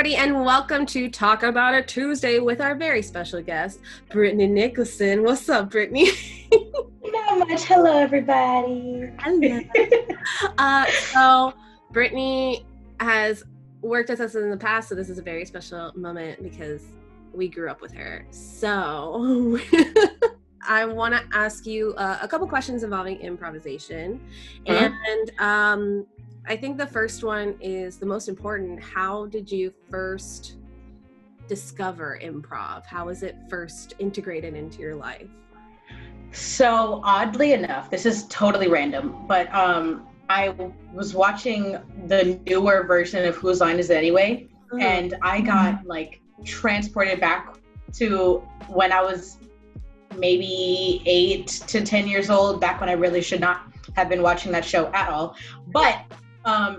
everybody, and welcome to Talk About It Tuesday with our very special guest, Brittany Nicholson. What's up, Brittany? Not much. Hello, everybody. Hello. So Brittany has worked with us in the past, so this is a very special moment because we grew up with her. So I want to ask you a couple questions involving improvisation. And I think the first one is the most important. How did you first discover improv? How was it first integrated into your life? So oddly enough, this is totally random, but I was watching the newer version of Whose Line Is It Anyway? And I got transported back to when I was maybe 8 to 10 years old, back when I really should not have been watching that show at all. But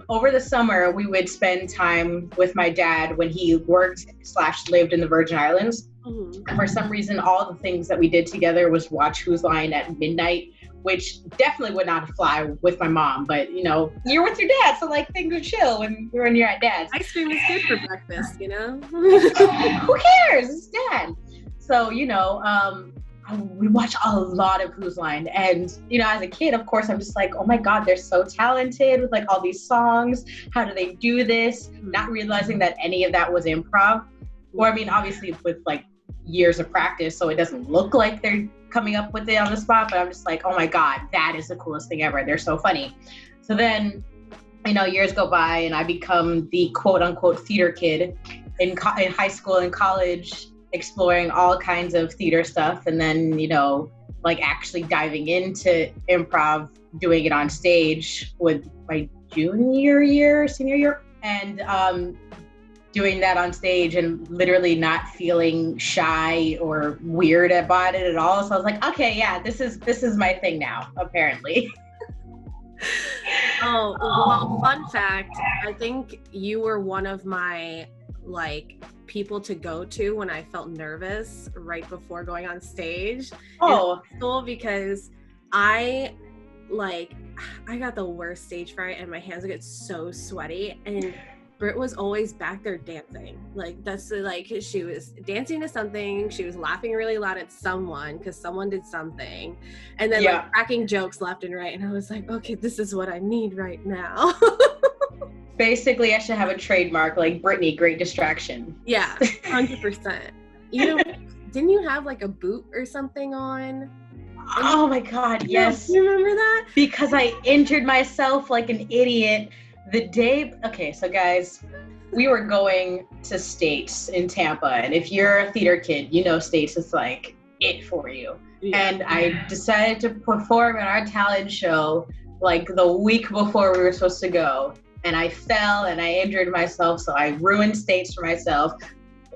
over the summer, we would spend time with my dad when he worked/lived in the Virgin Islands. And for some reason, all the things that we did together was watch Whose Line at midnight, which definitely would not fly with my mom. But, you know, you're with your dad, so things are chill when you're at dad's. Ice cream is good for breakfast, you know? Who cares? It's dad. So, we watch a lot of Whose Line, and as a kid, of course, I'm just like, oh my god, they're so talented with all these songs. How do they do this? Not realizing that any of that was improv, or obviously with years of practice, so it doesn't look like they're coming up with it on the spot. But I'm just like, oh my god, that is the coolest thing ever. They're so funny. So then, years go by, and I become the quote unquote theater kid in high school and college, exploring all kinds of theater stuff, and then actually diving into improv, doing it on stage with my senior year, and doing that on stage and literally not feeling shy or weird about it at all. So I was like, okay, yeah, this is my thing now, apparently. Oh, well, fun fact, I think you were one of my people to go to when I felt nervous right before going on stage. Oh, cool, because I got the worst stage fright and my hands would get so sweaty, and Brit was always back there dancing. She was dancing to something, she was laughing really loud at someone because someone did something, and then cracking jokes left and right, and I was like, okay, this is what I need right now. Basically, I should have a trademark like Brittany, great distraction. Yeah, 100%. Didn't you have a boot or something on? Oh my god, yes. You remember that? Because I injured myself like an idiot the day. Okay, so guys, we were going to States in Tampa, and if you're a theater kid, States is it for you. Yeah. And I decided to perform at our talent show the week before we were supposed to go. And I fell and I injured myself, so I ruined States for myself.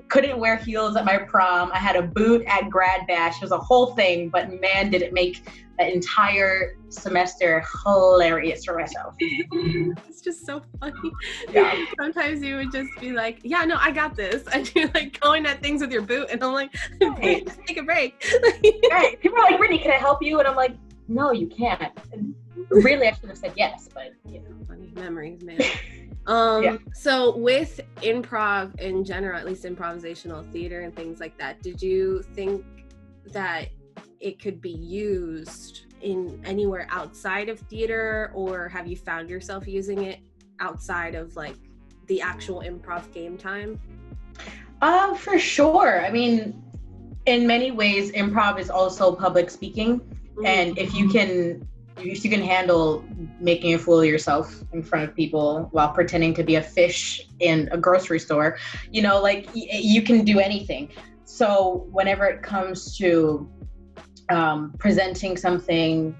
Couldn't wear heels at my prom. I had a boot at grad bash. It was a whole thing, but man, did it make the entire semester hilarious for myself. It's just so funny. Yeah. Sometimes you would just be like, yeah, no, I got this. And you're going at things with your boot, and I'm like, hey, just take a break. Right. People are like, Brittany, can I help you? And I'm like, no, you can't. And really, I should have said yes, but funny memories, man. So with improv in general, at least improvisational theater and things like that, did you think that it could be used in anywhere outside of theater, or have you found yourself using it outside of the actual improv game time? For sure. In many ways, improv is also public speaking. And if you can handle making a fool of yourself in front of people while pretending to be a fish in a grocery store, you can do anything. So whenever it comes to presenting something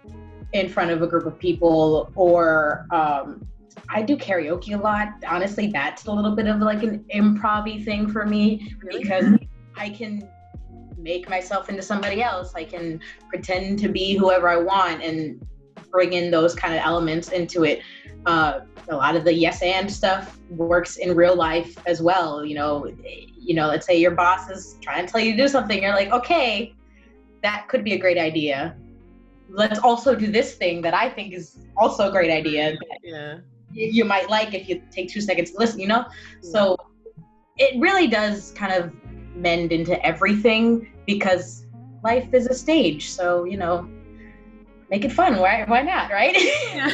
in front of a group of people, or I do karaoke a lot. Honestly, that's a little bit of an improv-y thing for me, because I can make myself into somebody else. I can pretend to be whoever I want and bring in those kind of elements into it. A lot of the yes and stuff works in real life as well. Let's say your boss is trying to tell you to do something. You're like, okay, that could be a great idea. Let's also do this thing that I think is also a great idea. Yeah. You might like if you take 2 seconds to listen, So it really does kind of mend into everything because life is a stage. So, you know, make it fun. Why not, right? Yeah.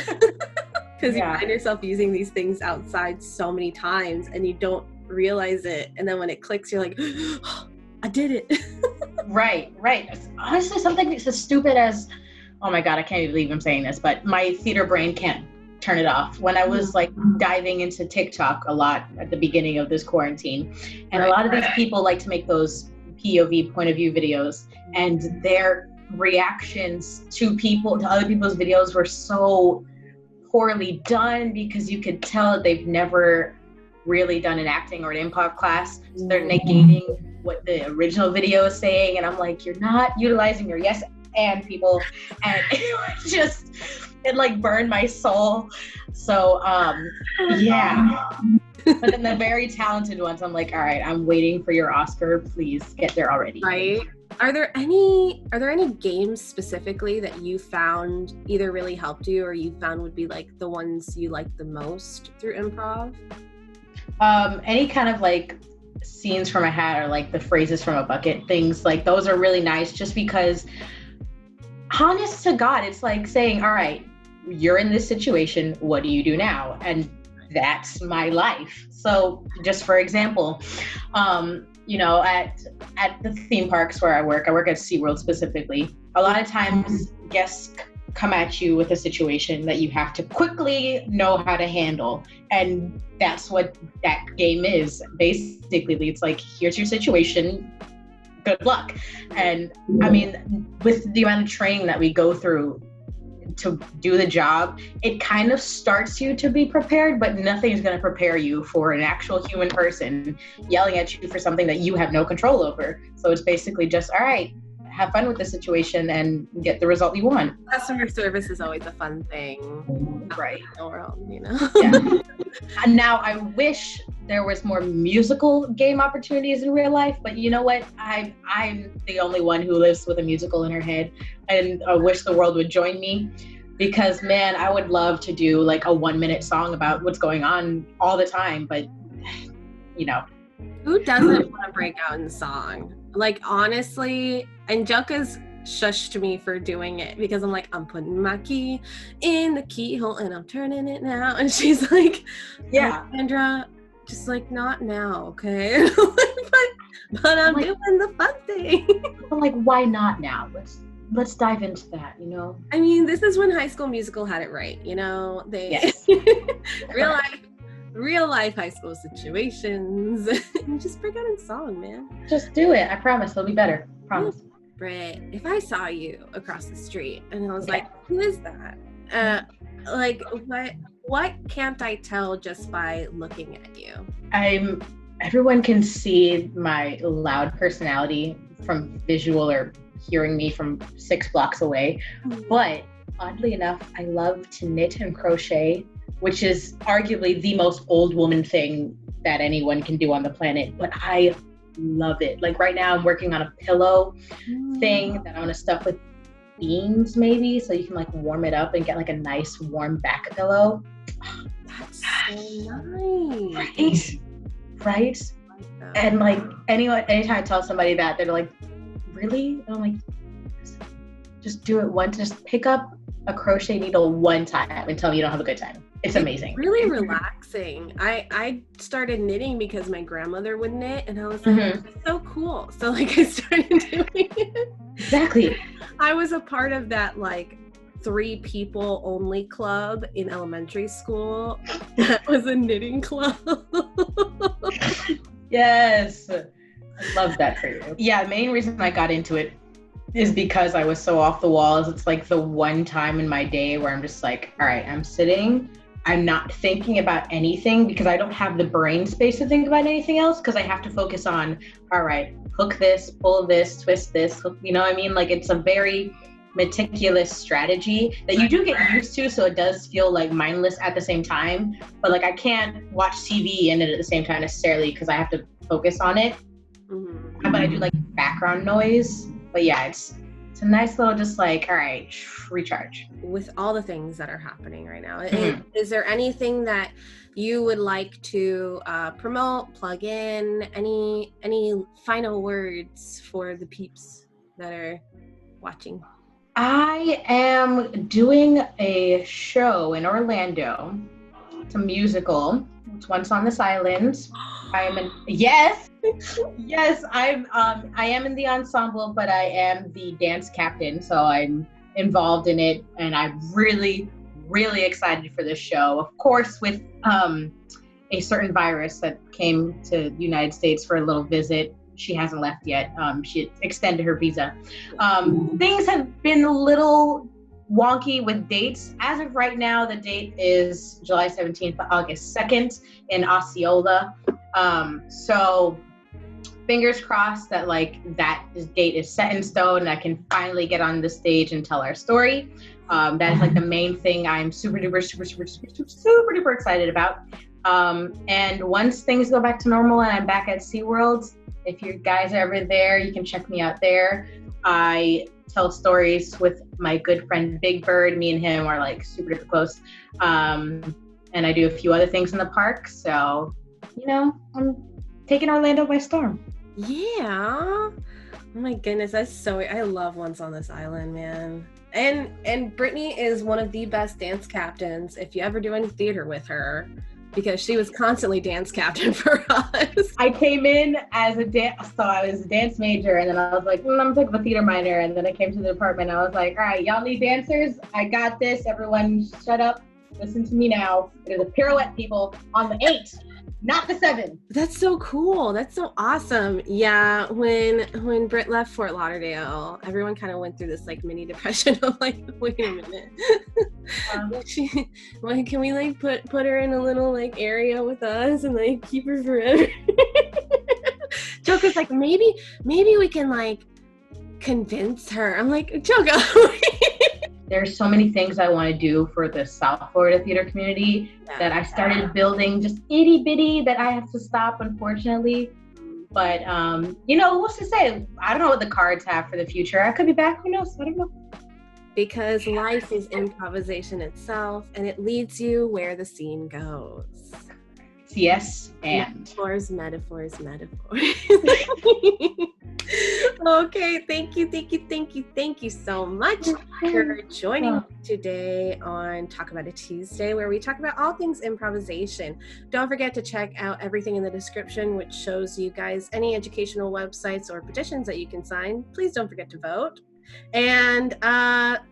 Because you find yourself using these things outside so many times and you don't realize it. And then when it clicks, you're like, oh, I did it. Right. It's honestly, something as stupid as, oh my God, I can't even believe I'm saying this, but my theater brain can't turn it off. When I was like diving into TikTok a lot at the beginning of this quarantine, and a lot of these people like to make those POV, point of view videos, and their reactions to other people's videos were so poorly done because you could tell that they've never really done an acting or an improv class. So they're negating what the original video is saying, and I'm like, you're not utilizing your yes and people, and it like burned my soul. So yeah. But then the very talented ones, I'm like, all right, I'm waiting for your Oscar. Please get there already. Right. Are there any games specifically that you found either really helped you or you found would be like the ones you like the most through improv? Any kind of like scenes from a hat or like the phrases from a bucket, things like those are really nice just because, honest to God, it's like saying, all right, you're in this situation, what do you do now? And that's my life. So just for example, you know, at the theme parks where I work at SeaWorld specifically, a lot of times guests come at you with a situation that you have to quickly know how to handle. And that's what that game is. Basically, it's like, here's your situation, good luck. And I mean, with the amount of training that we go through to do the job, it kind of starts you to be prepared, but nothing is going to prepare you for an actual human person yelling at you for something that you have no control over. So it's basically just, all right, have fun with the situation and get the result you want. Customer service is always a fun thing, right? In the world, you know. Yeah. And now I wish there was more musical game opportunities in real life, but you know what? I'm the only one who lives with a musical in her head, and I wish the world would join me, because man, I would love to do like a 1-minute song about what's going on all the time, but you know. Who doesn't want to break out in song? Like, honestly, Angelica's shushed me for doing it because I'm like, I'm putting my key in the keyhole and I'm turning it now. And she's like, yeah, Sandra, just like, not now, okay? but I'm like, doing the fun thing. But like, why not now? Let's dive into that, you know? I mean, this is when High School Musical had it right, you know? Yes. real life high school situations. Just break out in song, man. Just do it. I promise it'll be better. Promise. Brit, if I saw you across the street and I was like, who is that? Like, what can't I tell just by looking at you? Everyone can see my loud personality from visual or hearing me from 6 blocks away. But oddly enough, I love to knit and crochet, which is arguably the most old woman thing that anyone can do on the planet, but I love it. Like right now I'm working on a pillow thing that I want to stuff with beans maybe, so you can like warm it up and get like a nice warm back pillow. That's so nice. Right? And like anytime I tell somebody that, they're like, really? And I'm like, just do it once. Just pick up a crochet needle one time and tell me you don't have a good time. It's amazing. Really relaxing. I started knitting because my grandmother would knit, and I was like, it's so cool. So like I started doing it. Exactly. I was a part of that like 3 people only club in elementary school. That was a knitting club. Yes. I love that for you. Yeah, the main reason I got into it is because I was so off the walls. It's like the one time in my day where I'm just like, all right, I'm sitting, I'm not thinking about anything because I don't have the brain space to think about anything else, because I have to focus on, all right, hook this, pull this, twist this, hook, you know what I mean? Like it's a very meticulous strategy that you do get used to, so it does feel like mindless at the same time. But like I can't watch TV and it at the same time necessarily because I have to focus on it. But I do like background noise. But yeah, it's a nice little just like, all right, recharge. With all the things that are happening right now, is there anything that you would like to promote, plug in, any final words for the peeps that are watching? I am doing a show in Orlando. It's a musical. It's Once on This Island. Yes, I am in the ensemble, but I am the dance captain, so I'm involved in it, and I'm really, really excited for this show. Of course, with a certain virus that came to the United States for a little visit. She hasn't left yet. She extended her visa. Things have been a little wonky with dates. As of right now, the date is July 17th to August 2nd in Osceola. So fingers crossed that date is set in stone and I can finally get on the stage and tell our story. That is the main thing I'm super duper excited about. And once things go back to normal and I'm back at SeaWorld, if you guys are ever there, you can check me out there. I tell stories with my good friend Big Bird. Me and him are super duper close. And I do a few other things in the park. So, I'm taking Orlando by storm. Yeah. Oh my goodness, I love Once on This Island, man. And Brittany is one of the best dance captains if you ever do any theater with her, because she was constantly dance captain for us. I came in as so I was a dance major, and then I was like, I'm taking a theater minor, and then I came to the department, and I was like, all right, y'all need dancers? I got this. Everyone shut up. Listen to me now. There's a pirouette, people, on the 8, not the 7. That's so cool. That's so awesome. Yeah, when Brit left Fort Lauderdale, everyone kind of went through this mini depression of wait a minute. Can we put her in a little area with us and keep her forever? Joker's maybe we can convince her. I'm like, Joker. There's so many things I want to do for the South Florida theater community that I started building just itty bitty that I have to stop, unfortunately. But, what's to say? I don't know what the cards have for the future. I could be back. Who knows? I don't know. Because life is improvisation itself, and it leads you where the scene goes. Yes, and metaphors. Okay, thank you so much for joining me today on Talk About It Tuesday, where we talk about all things improvisation. Don't forget to check out everything in the description, which shows you guys any educational websites or petitions that you can sign. Please don't forget to vote. And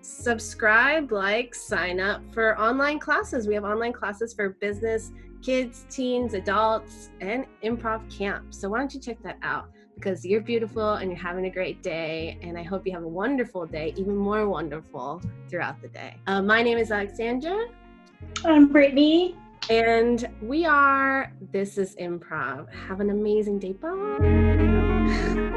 subscribe, sign up for online classes. We have online classes for business, kids, teens, adults, and improv camp. So why don't you check that out? Because you're beautiful and you're having a great day. And I hope you have a wonderful day, even more wonderful throughout the day. My name is Alexandra. I'm Brittany. And This is Improv. Have an amazing day. Bye.